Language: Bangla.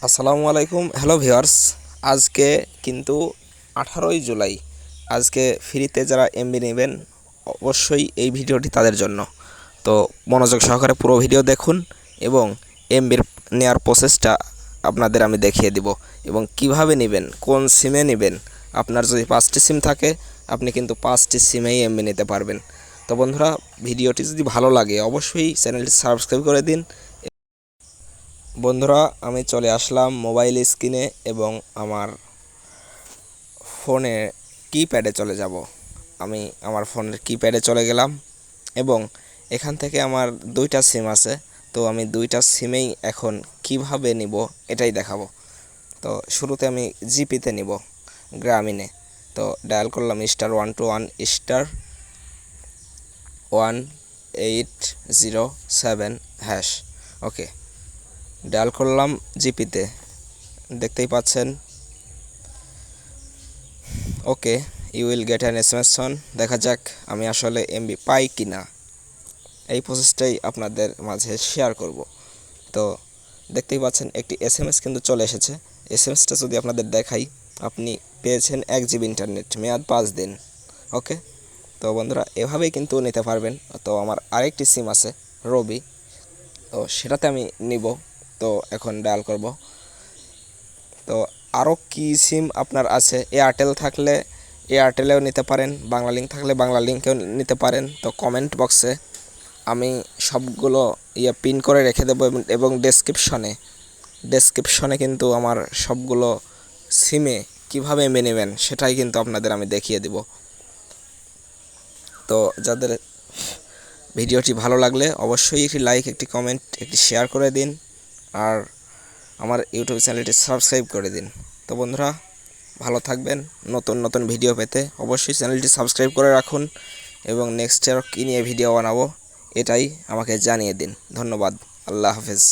আসসালামু আলাইকুম, হ্যালো ভিউয়ার্স। আজকে কিন্তু 18ই জুলাই। আজকে ফ্রিতে যারা এমবি নেবেন অবশ্যই এই ভিডিওটি তাদের জন্য। তো মনোযোগ সহকারে পুরো ভিডিও দেখুন এবং এমবির নেওয়ার প্রসেসটা আপনাদের আমি দেখিয়ে দিব এবং কিভাবে নেবেন, কোন সিমে নেবেন। আপনার যদি 5টি সিম থাকে আপনি কিন্তু 5টি সিমেই এমবি নিতে পারবেন। তো বন্ধুরা, ভিডিওটি যদি ভালো লাগে অবশ্যই চ্যানেলটি সাবস্ক্রাইব করে দিন। বন্ধুরা, আমি চলে আসলাম মোবাইল স্ক্রিনে এবং আমার ফোনে কিপ্যাডে চলে যাব। আমি আমার ফোনের কিপ্যাডে চলে গেলাম এবং এখান থেকে আমার দুইটা সিম আছে। তো আমি দুইটা সিমেই এখন কিভাবে নিব এটাই দেখাবো। তো শুরুতে আমি জিপিতে নিব, গ্রামীণে। তো ডায়াল করলাম *121*1807#। ওকে, ডায়াল করলাম জিপিতে, দেখতেই পাচ্ছেন। Okay, you will get an SMS on. দেখা যাক আমি আসলে এমবি পাই কি না, এই প্রসেসটাই আপনাদের মাঝে শেয়ার করব। তো দেখতেই পাচ্ছেন একটি এসএমএস কিন্তু চলে এসেছে। এসএমএসটা যদি আপনাদের দেখাই, আপনি পেয়েছেন 1 জিবি ইন্টারনেট, মেয়াদ 5 দিন। ওকে, তো বন্ধুরা এভাবেই কিন্তু নিতে পারবেন। তো আমার আরেকটি সিম আছে রবি, তো সেটাতে আমি নিব। তো এখন ডায়াল করব। তো আরও কি সিম আপনার আছে? এয়ারটেল থাকলে এয়ারটেলেও নিতে পারেন, বাংলা লিঙ্ক থাকলে বাংলা লিঙ্কেও নিতে পারেন। তো কমেন্ট বক্সে আমি সবগুলো পিন করে রেখে দেবো এবং ডেসক্রিপশনে কিন্তু আমার সবগুলো সিমে কীভাবে এমবি নেবেন সেটাই কিন্তু আপনাদের আমি দেখিয়ে দেব। তো যাদের ভিডিওটি ভালো লাগলে অবশ্যই একটি লাইক, একটি কমেন্ট, একটি শেয়ার করে দিন আর আমার ইউটিউব চ্যানেলটি সাবস্ক্রাইব করে দিন। তো বন্ধুরা, ভালো থাকবেন। নতুন নতুন ভিডিও পেতে অবশ্যই চ্যানেলটি সাবস্ক্রাইব করে রাখুন এবং নেক্সট ইয়ার কী নিয়ে ভিডিও বানাবো এটাই আমাকে জানিয়ে দিন। ধন্যবাদ। আল্লাহ হাফেজ।